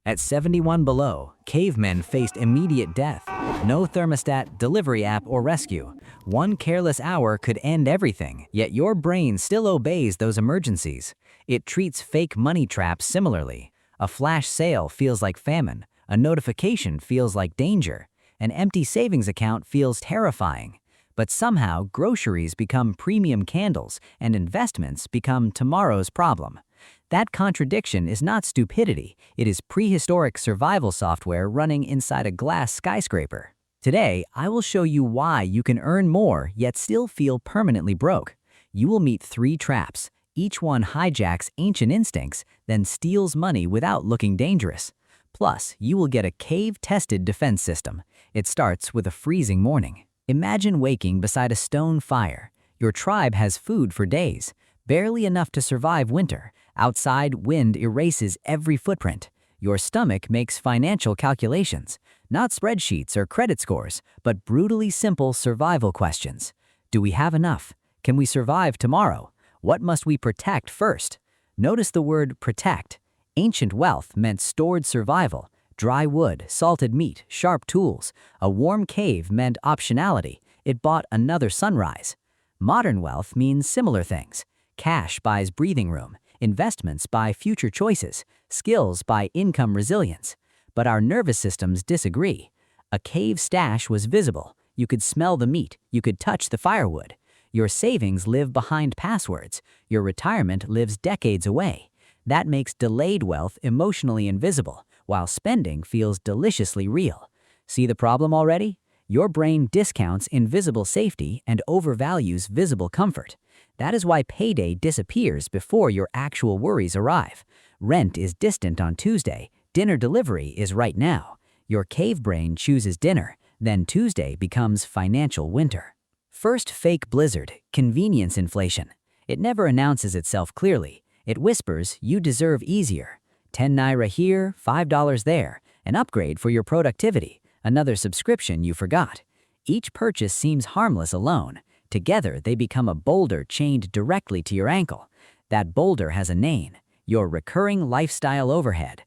At 71 below, cavemen faced immediate death. No thermostat, delivery app, or rescue. One careless hour could end everything, yet your brain still obeys those emergencies. It treats fake money traps similarly. A flash sale feels like famine. A notification feels like danger. An empty savings account feels terrifying. But somehow, groceries become premium candles and investments become tomorrow's problem. That contradiction is not stupidity, it is prehistoric survival software running inside a glass skyscraper. Today, I will show you why you can earn more yet still feel permanently broke. You will meet 3 traps. Each one hijacks ancient instincts, then steals money without looking dangerous. Plus, you will get a cave-tested defense system. It starts with a freezing morning. Imagine waking beside a stone fire. Your tribe has food for days, barely enough to survive winter. Outside, wind erases every footprint. Your stomach makes financial calculations, not spreadsheets or credit scores, but brutally simple survival questions. Do we have enough? Can we survive tomorrow? What must we protect first? Notice the word protect. Ancient wealth meant stored survival. Dry wood, salted meat, sharp tools. A warm cave meant optionality. It bought another sunrise. Modern wealth means similar things. Cash buys breathing room. Investments buy future choices. Skills buy income resilience. But our nervous systems disagree. A cave stash was visible. You could smell the meat. You could touch the firewood. Your savings live behind passwords. Your retirement lives decades away. That makes delayed wealth emotionally invisible, while spending feels deliciously real. See the problem already? Your brain discounts invisible safety and overvalues visible comfort. That is why payday disappears before your actual worries arrive. Rent is distant on Tuesday. Dinner delivery is right now. Your cave brain chooses dinner. Then Tuesday becomes financial winter. First fake blizzard, convenience inflation. It never announces itself clearly. It whispers, you deserve easier. 10 naira here, $5 there. An upgrade for your productivity. Another subscription you forgot. Each purchase seems harmless alone. Together, they become a boulder chained directly to your ankle. That boulder has a name, your recurring lifestyle overhead.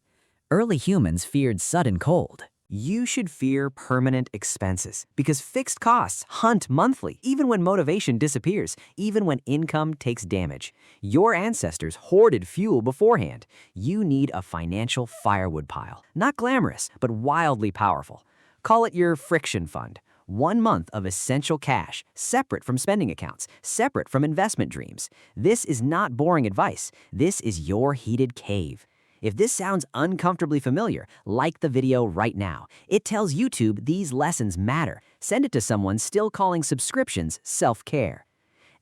Early humans feared sudden cold. You should fear permanent expenses because fixed costs hunt monthly, even when motivation disappears, even when income takes damage. Your ancestors hoarded fuel beforehand. You need a financial firewood pile. Not glamorous, but wildly powerful. Call it your friction fund. 1 month of essential cash, separate from spending accounts, separate from investment dreams. This is not boring advice. This is your heated cave. If this sounds uncomfortably familiar, like the video right now. It tells YouTube these lessons matter. Send it to someone still calling subscriptions self-care.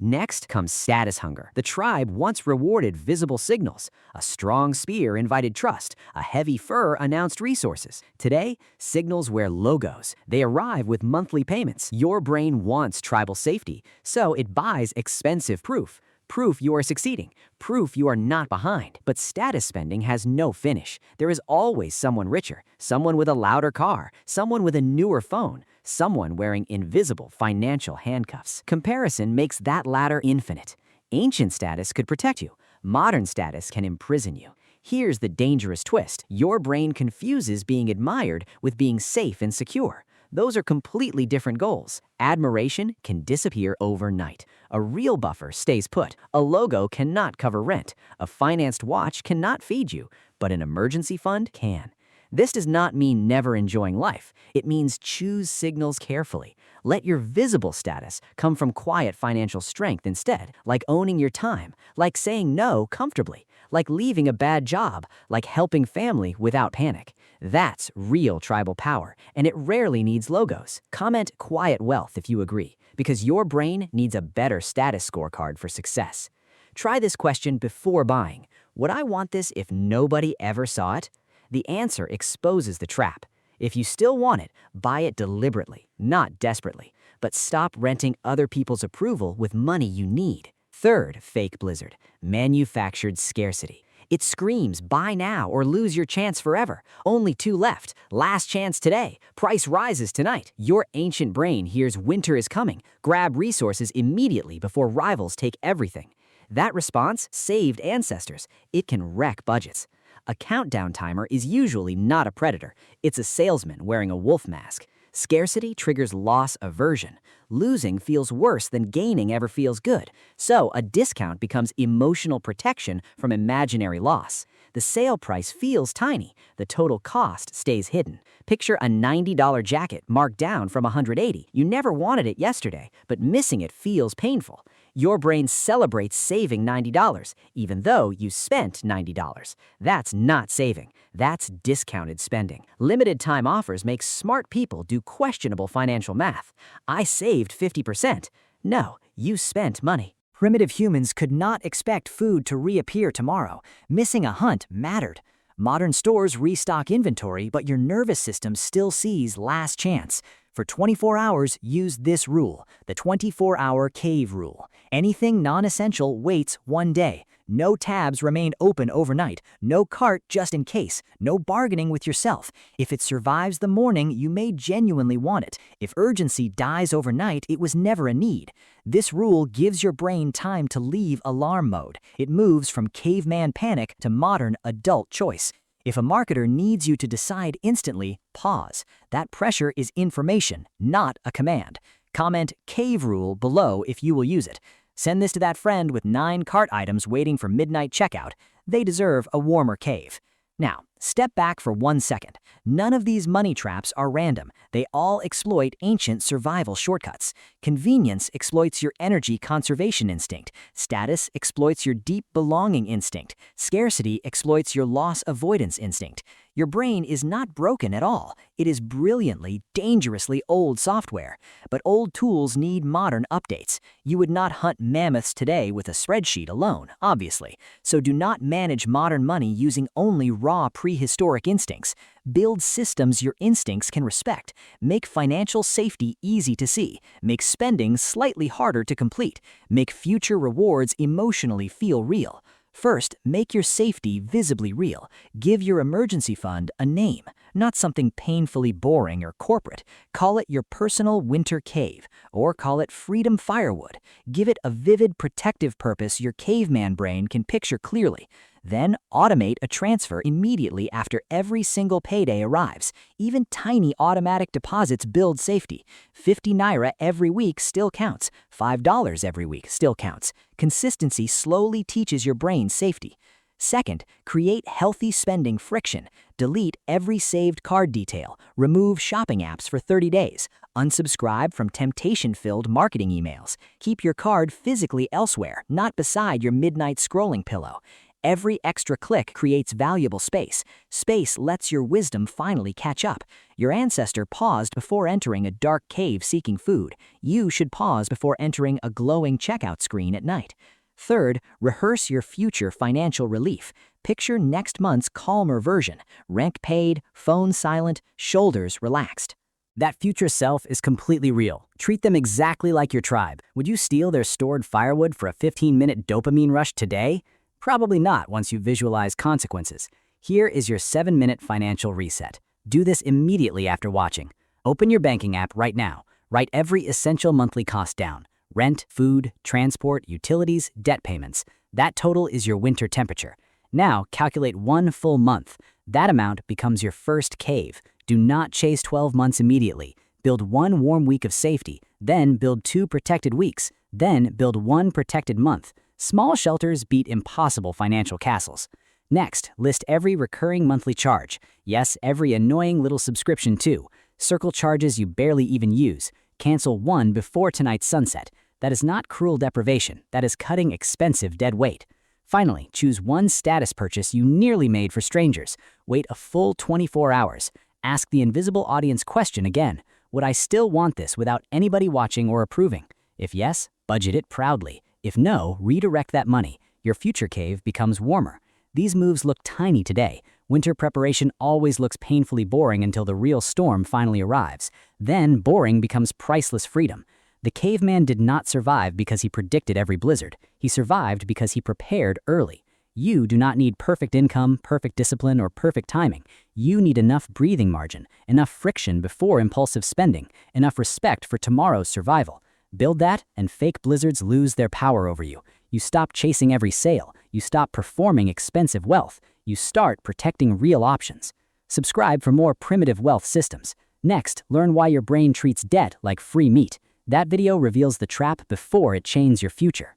Next comes status hunger. The tribe once rewarded visible signals. A strong spear invited trust. A heavy fur announced resources. Today, signals wear logos. They arrive with monthly payments. Your brain wants tribal safety, so it buys expensive proof. Proof you are succeeding. Proof you are not behind. But status spending has no finish. There is always someone richer, someone with a louder car, someone with a newer phone, someone wearing invisible financial handcuffs. Comparison makes that ladder infinite. Ancient status could protect you. Modern status can imprison you. Here's the dangerous twist. Your brain confuses being admired with being safe and secure. Those are completely different goals. Admiration can disappear overnight. A real buffer stays put. A logo cannot cover rent. A financed watch cannot feed you, but an emergency fund can. This does not mean never enjoying life. It means choose signals carefully. Let your visible status come from quiet financial strength instead, like owning your time, like saying no comfortably, like leaving a bad job, like helping family without panic. That's real tribal power, and it rarely needs logos. Comment quiet wealth if you agree, because your brain needs a better status scorecard for success. Try this question before buying. Would I want this if nobody ever saw it? The answer exposes the trap. If you still want it, buy it deliberately, not desperately. But stop renting other people's approval with money you need. Third fake blizzard, manufactured scarcity. It screams, buy now or lose your chance forever. Only 2 left. Last chance today. Price rises tonight. Your ancient brain hears winter is coming. Grab resources immediately before rivals take everything. That response saved ancestors. It can wreck budgets. A countdown timer is usually not a predator. It's a salesman wearing a wolf mask. Scarcity triggers loss aversion. Losing feels worse than gaining ever feels good. So a discount becomes emotional protection from imaginary loss. The sale price feels tiny. The total cost stays hidden. Picture a $90 jacket marked down from $180. You never wanted it yesterday, but missing it feels painful. Your brain celebrates saving $90, even though you spent $90. That's not saving. That's discounted spending. Limited time offers make smart people do questionable financial math. I saved 50%. No, you spent money. Primitive humans could not expect food to reappear tomorrow. Missing a hunt mattered. Modern stores restock inventory, but your nervous system still sees last chance. For 24 hours, use this rule, the 24-hour cave rule. Anything non-essential waits one day. No tabs remain open overnight. No cart just in case. No bargaining with yourself. If it survives the morning, you may genuinely want it. If urgency dies overnight, it was never a need. This rule gives your brain time to leave alarm mode. It moves from caveman panic to modern adult choice. If a marketer needs you to decide instantly, pause. That pressure is information, not a command. Comment "cave rule" below if you will use it. Send this to that friend with 9 cart items waiting for midnight checkout. They deserve a warmer cave. Now, step back for 1 second. None of these money traps are random. They all exploit ancient survival shortcuts. Convenience exploits your energy conservation instinct. Status exploits your deep belonging instinct. Scarcity exploits your loss avoidance instinct. Your brain is not broken at all. It is brilliantly, dangerously old software. But old tools need modern updates. You would not hunt mammoths today with a spreadsheet alone, obviously. So do not manage modern money using only raw prehistoric instincts. Build systems your instincts can respect. Make financial safety easy to see. Make spending slightly harder to complete. Make future rewards emotionally feel real. First, make your safety visibly real. Give your emergency fund a name, not something painfully boring or corporate. Call it your personal winter cave, or call it freedom firewood. Give it a vivid protective purpose your caveman brain can picture clearly. Then automate a transfer immediately after every single payday arrives. Even tiny automatic deposits build safety. 50 naira every week still counts. $5 every week still counts. Consistency slowly teaches your brain safety. Second, create healthy spending friction. Delete every saved card detail. Remove shopping apps for 30 days. Unsubscribe from temptation-filled marketing emails. Keep your card physically elsewhere, not beside your midnight scrolling pillow. Every extra click creates valuable space. Space lets your wisdom finally catch up. Your ancestor paused before entering a dark cave seeking food. You should pause before entering a glowing checkout screen at night. Third, rehearse your future financial relief. Picture next month's calmer version. Rent paid, phone silent, shoulders relaxed. That future self is completely real. Treat them exactly like your tribe. Would you steal their stored firewood for a 15-minute dopamine rush today? Probably not once you visualize consequences. Here is your 7-minute financial reset. Do this immediately after watching. Open your banking app right now. Write every essential monthly cost down. Rent, food, transport, utilities, debt payments. That total is your winter temperature. Now calculate 1 full month. That amount becomes your first cave. Do not chase 12 months immediately. Build 1 warm week of safety, then build 2 protected weeks, then build 1 protected month. Small shelters beat impossible financial castles. Next, list every recurring monthly charge. Yes, every annoying little subscription too. Circle charges you barely even use. Cancel 1 before tonight's sunset. That is not cruel deprivation. That is cutting expensive dead weight. Finally, choose 1 status purchase you nearly made for strangers. Wait a full 24 hours. Ask the invisible audience question again. Would I still want this without anybody watching or approving? If yes, budget it proudly. If no, redirect that money. Your future cave becomes warmer. These moves look tiny today. Winter preparation always looks painfully boring until the real storm finally arrives. Then boring becomes priceless freedom. The caveman did not survive because he predicted every blizzard. He survived because he prepared early. You do not need perfect income, perfect discipline, or perfect timing. You need enough breathing margin, enough friction before impulsive spending, enough respect for tomorrow's survival. Build that, and fake blizzards lose their power over you. You stop chasing every sale. You stop performing expensive wealth. You start protecting real options. Subscribe for more primitive wealth systems. Next, learn why your brain treats debt like free meat. That video reveals the trap before it chains your future.